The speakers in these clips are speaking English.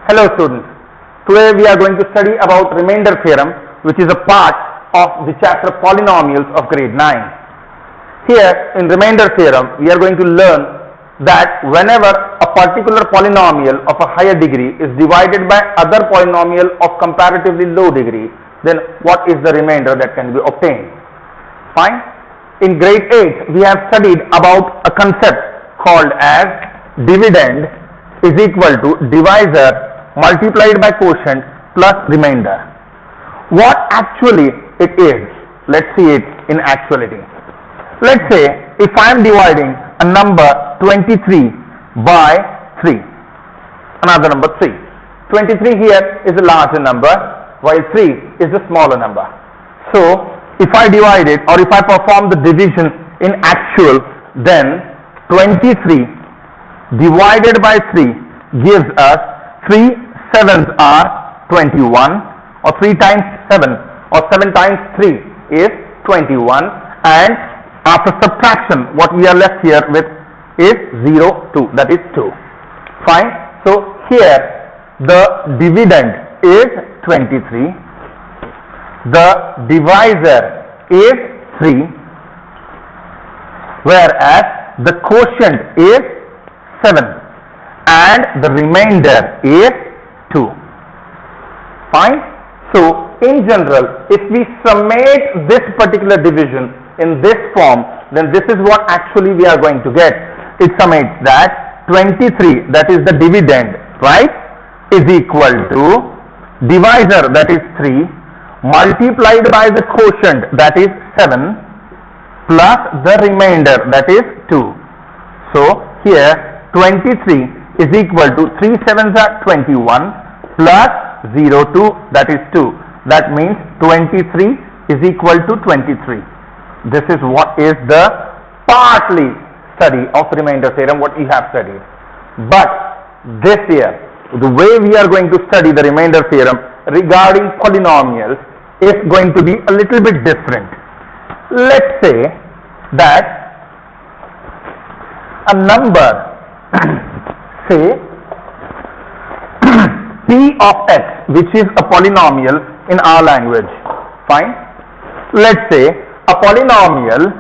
Hello students, today we are going to study about remainder theorem, which is a part of the chapter polynomials of grade 9. Here in remainder theorem we are going to learn that whenever a particular polynomial of a higher degree is divided by other polynomial of comparatively low degree, then what is the remainder that can be obtained. Fine. In grade 8 we have studied about a concept called as dividend is equal to divisor multiplied by quotient plus remainder. What actually it is? Let's see it in actuality. Let's say if I am dividing a number 23 by 3, another number 3. 23 here is a larger number while 3 is a smaller number. So if I divide it, or if I perform the division in actual, then 23 divided by 3 gives us 3 sevens are 21, or 3 times 7 or 7 times 3 is 21, and after subtraction what we are left here with is 0, 2, that is 2. Fine. So here the dividend is 23, the divisor is 3, whereas the quotient is 7 and the remainder is 2. Fine. So in general, if we summate this particular division in this form, then this is what actually we are going to get. It summates that 23, that is the dividend, right, is equal to divisor, that is 3, multiplied by the quotient, that is 7, plus the remainder, that is 2. So here 23 is equal to 3 sevens are 21 plus 0, 2, that is 2. That means 23 is equal to 23. This is what is the partly study of remainder theorem, what we have studied. But this year, the way we are going to study the remainder theorem regarding polynomials is going to be a little bit different. Let's say that a number say p of x, which is a polynomial in our language. Fine. Let's say a polynomial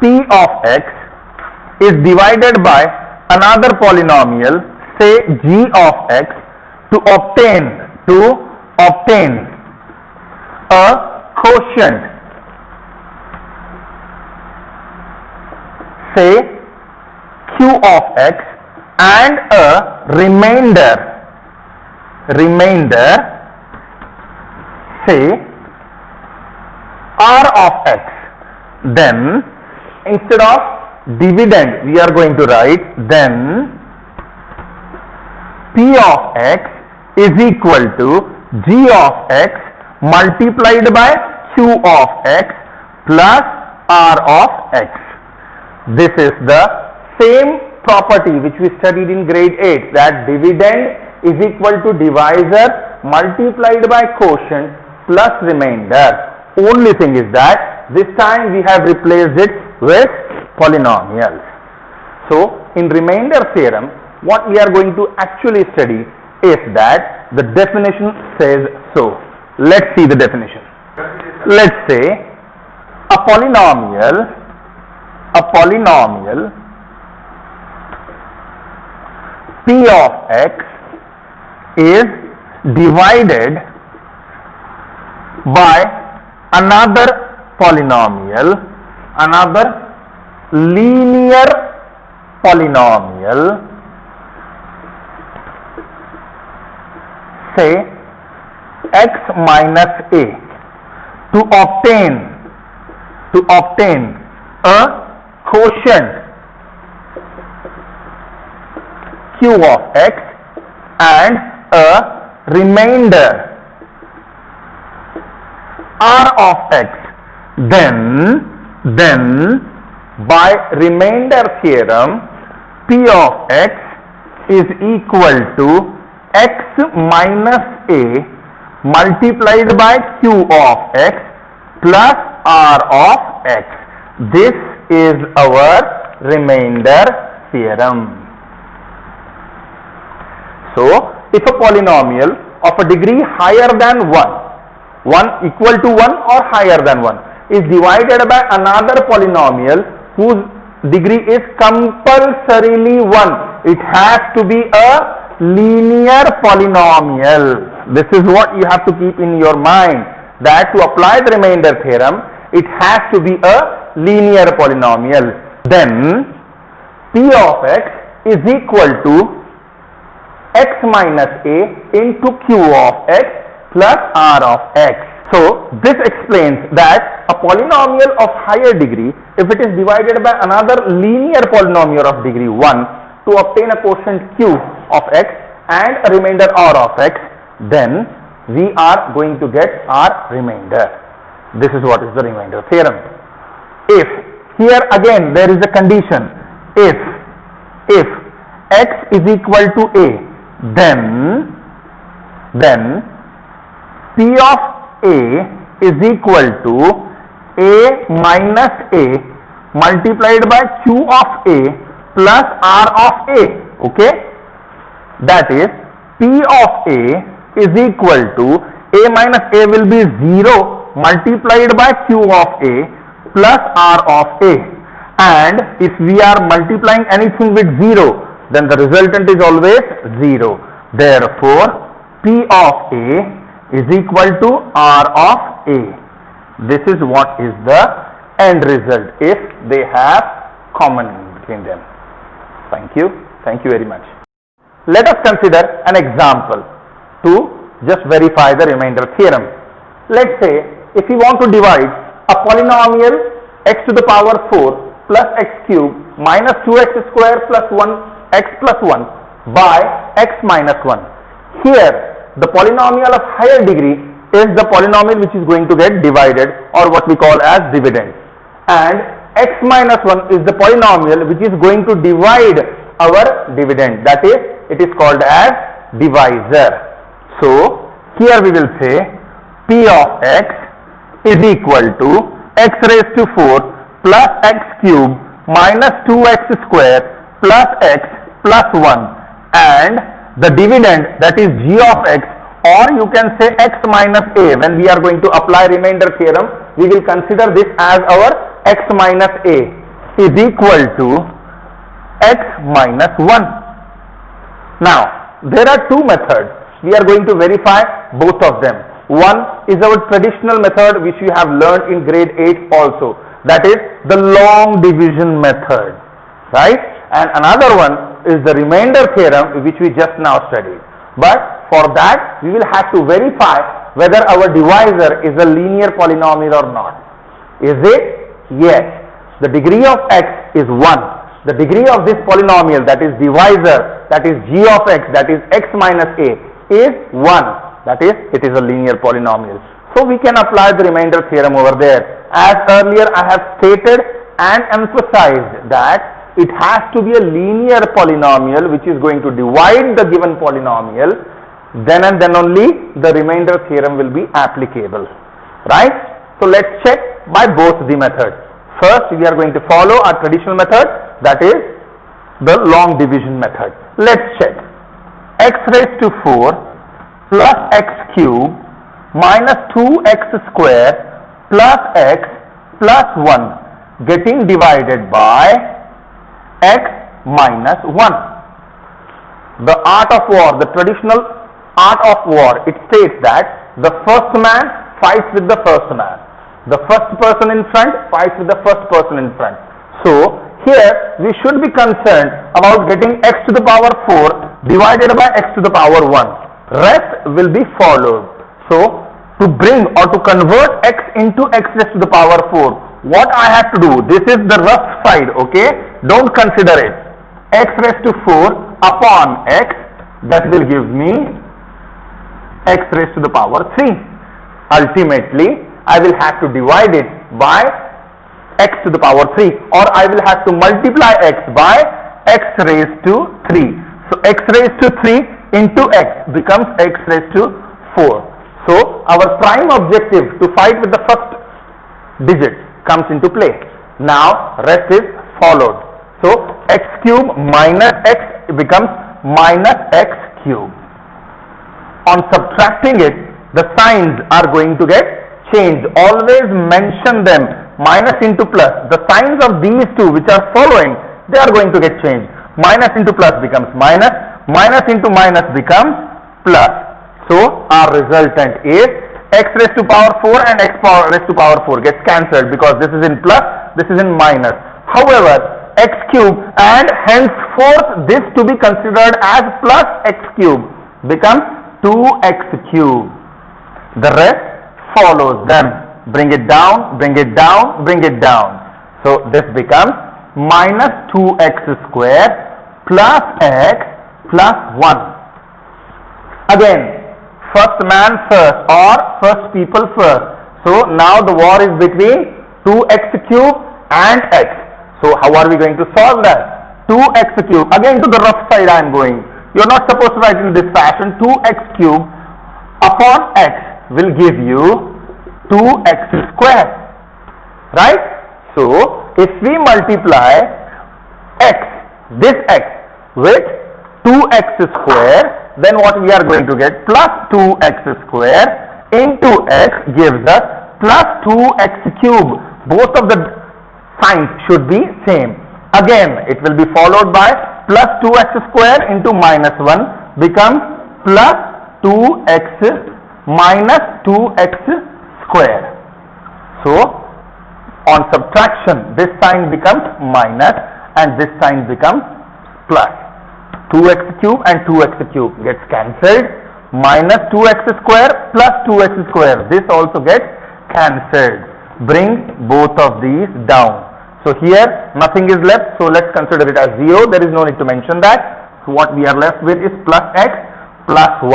p of x is divided by another polynomial, say g of x, to obtain a quotient, say q of x, and a remainder say r of x. Then instead of dividend we are going to write then p of x is equal to g of x multiplied by q of x plus r of x. This is the same property which we studied in grade 8, that dividend is equal to divisor multiplied by quotient plus remainder. Only thing is that this time we have replaced it with polynomials. So in remainder theorem what we are going to actually study is that the definition says so. Let's see the definition. Let's say a polynomial p of x is divided by another polynomial, another linear polynomial, say x minus a, to obtain a quotient q of x and a remainder r of x. Then by remainder theorem p of x is equal to x minus a multiplied by q of x plus r of x. This is our remainder theorem. So if a polynomial of a degree higher than 1 equal to 1 or higher than 1 is divided by another polynomial whose degree is compulsorily 1. It has to be a linear polynomial. This is what you have to keep in your mind, that to apply the remainder theorem, it has to be a linear polynomial. Then P of x is equal to x minus a into q of x plus r of x. So this explains that a polynomial of higher degree, if it is divided by another linear polynomial of degree 1 to obtain a quotient q of x and a remainder r of x, then we are going to get our remainder. This is what is the remainder theorem. If here again there is a condition, if x is equal to a, then P of a is equal to a minus a multiplied by q of a plus r of a. Okay, that is P of a is equal to a minus a will be 0 multiplied by q of a plus r of a, and if we are multiplying anything with 0, then the resultant is always 0. Therefore P of a is equal to r of a. This is what is the end result if they have common between them. Thank you very much. Let us consider an example to just verify the remainder theorem. Let's say if we want to divide a polynomial x to the power 4 plus x cube minus 2x square plus 1x plus 1 by x minus 1. Here the polynomial of higher degree is the polynomial which is going to get divided, or what we call as dividend, and x minus 1 is the polynomial which is going to divide our dividend, that is, it is called as divisor. So here we will say P of x is equal to x raised to 4 plus x cube minus 2x square plus x plus 1, and the dividend, that is g of x, or you can say x minus a. When we are going to apply remainder theorem, we will consider this as our x minus a is equal to x minus 1. Now there are two methods. We are going to verify both of them. One is our traditional method which we have learned in grade 8 also, that is the long division method, right? And another one is the remainder theorem which we just now studied. But for that we will have to verify whether our divisor is a linear polynomial or not. Is it? Yes. The degree of x is 1. The degree of this polynomial, that is divisor, that is g of x, that is x minus a, is 1. That is, it is a linear polynomial. So we can apply the remainder theorem over there. As earlier I have stated and emphasized that it has to be a linear polynomial which is going to divide the given polynomial, then and then only the remainder theorem will be applicable, right? So let's check by both the methods. First we are going to follow our traditional method, that is the long division method. Let's check. X raised to 4 plus x cube minus 2x square plus x plus 1 getting divided by x minus 1. The art of war, the traditional art of war, it states that the first man fights with the first man. The first person in front fights with the first person in front. So here we should be concerned about getting x to the power 4 divided by x to the power 1. Rest will be followed. So to bring or to convert x into x raised to the power 4, what I have to do, this is the rough side, okay, don't consider it. X raised to 4 upon x, that will give me x raised to the power 3. Ultimately I will have to divide it by x to the power 3, or I will have to multiply x by x raised to 3. So x raised to 3 into x becomes x raised to 4. So our prime objective to fight with the first digit comes into play. Now rest is followed. So x cube minus x becomes minus x cube. On subtracting it, the signs are going to get changed. Always mention them, minus into plus. The signs of these two which are following, they are going to get changed. Minus into plus becomes minus, minus into minus becomes plus. So our resultant is x raised to power 4 and x raised to power 4 gets cancelled because this is in plus, this is in minus. However, x cube and henceforth this to be considered as plus x cube becomes 2x cube. The rest follows them. Bring it down, bring it down, bring it down. So this becomes minus 2x square plus x plus 1. Again, first man first or first people first. So now the war is between 2x cube and x. So how are we going to solve that? 2x cube. Again to the rough side I am going. You are not supposed to write in this fashion. 2x cube upon x will give you 2x square. Right? So if we multiply x, this x with 2x square, then what we are going to get? Plus 2x square into x gives us plus 2x cube. Both of the signs should be same. Again, it will be followed by plus 2x square into minus 1 becomes plus 2x minus 2x square. So, on subtraction, this sign becomes minus and this sign becomes plus. 2x cube and 2x cube gets cancelled. Minus 2x square plus 2x square. This also gets cancelled. Bring both of these down. So here nothing is left, so let's consider it as 0. There is no need to mention that. So what we are left with is plus x plus 1.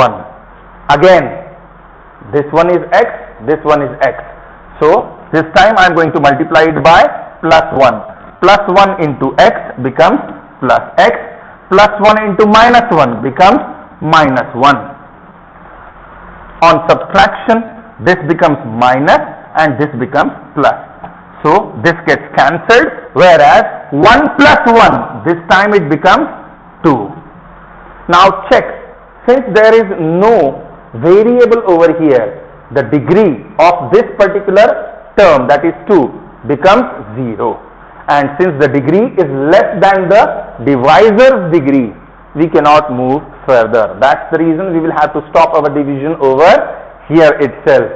Again, this one is x, this one is x. So this time I am going to multiply it by plus 1. Plus 1 into x becomes plus x. Plus 1 into minus 1 becomes minus 1. On subtraction, this becomes minus and this becomes plus. So this gets cancelled, whereas 1 plus 1, this time it becomes 2. Now check, since there is no variable over here, the degree of this particular term, that is 2, becomes 0. And since the degree is less than the divisor's degree, we cannot move further. That's the reason we will have to stop our division over here itself.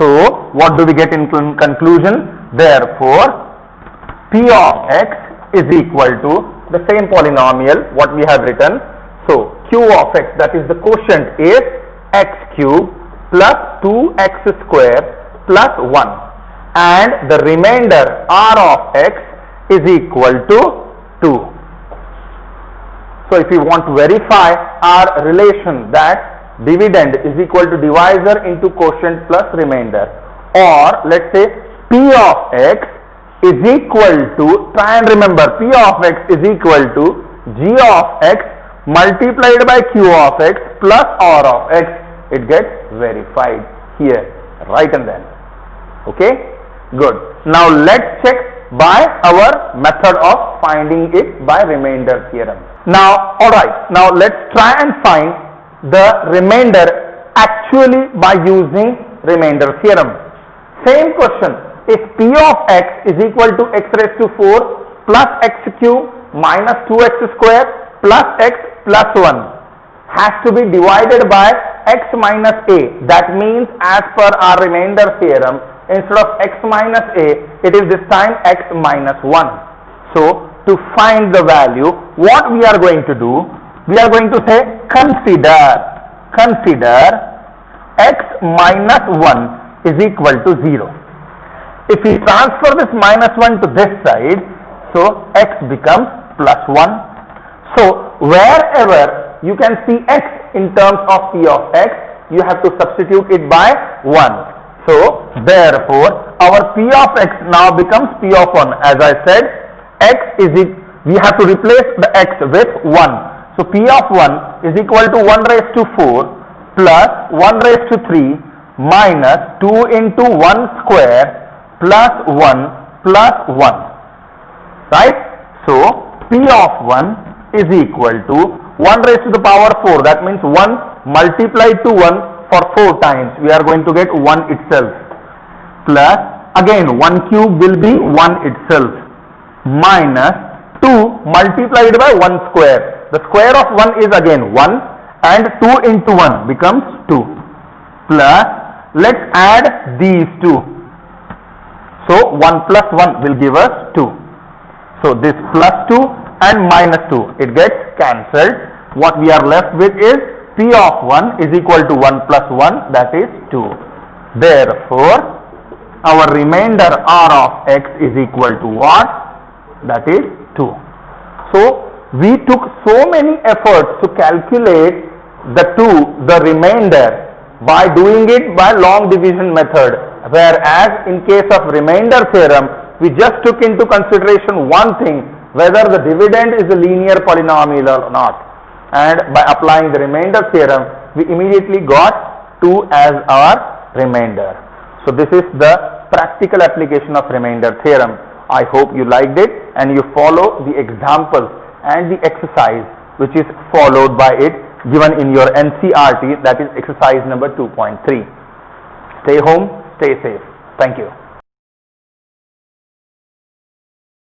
So what do we get in conclusion? Therefore, P of x is equal to the same polynomial what we have written. So Q of x, that is the quotient, is x cube plus 2x square plus 1, and the remainder R of x is equal to 2. So if we want to verify our relation that dividend is equal to divisor into quotient plus remainder, or let's say P of x is equal to, try and remember, P of x is equal to G of x multiplied by Q of x plus R of x, it gets verified here, right and then. Okay, good. Now let's check by our method of finding it by remainder theorem. Now, alright, now let's try and find the remainder actually by using remainder theorem. Same question. If P of x is equal to x raised to 4 plus x cube minus 2x square plus x plus 1 has to be divided by x minus a. That means as per our remainder theorem, instead of x minus a, it is this time x minus 1. So to find the value, what we are going to do, we are going to say consider x minus 1 is equal to 0. If we transfer this minus 1 to this side, so x becomes plus 1. So wherever you can see x in terms of P of x, you have to substitute it by 1. So therefore our P of x now becomes P of 1. As I said, x is we have to replace the x with 1. So P of 1 is equal to 1 raised to 4 plus 1 raised to 3 minus 2 into 1 square plus 1 plus 1, right? So P of 1 is equal to 1 raised to the power 4, that means 1 multiplied to 1 for 4 times, we are going to get 1 itself, plus again 1 cube will be 1 itself, minus 2 multiplied by 1 square. The square of 1 is again 1 and 2 into 1 becomes 2, plus let's add these two. So 1 plus 1 will give us 2. So this plus 2 and minus 2, it gets cancelled. What we are left with is P of 1 is equal to 1 plus 1, that is 2. Therefore, our remainder R of x is equal to what? That is 2. So we took so many efforts to calculate the remainder by doing it by long division method, whereas in case of remainder theorem, we just took into consideration one thing, whether the dividend is a linear polynomial or not. And by applying the remainder theorem, we immediately got 2 as our remainder. So this is the practical application of remainder theorem. I hope you liked it and you follow the examples and the exercise which is followed by it given in your NCERT, that is exercise number 2.3. Stay home, stay safe. Thank you.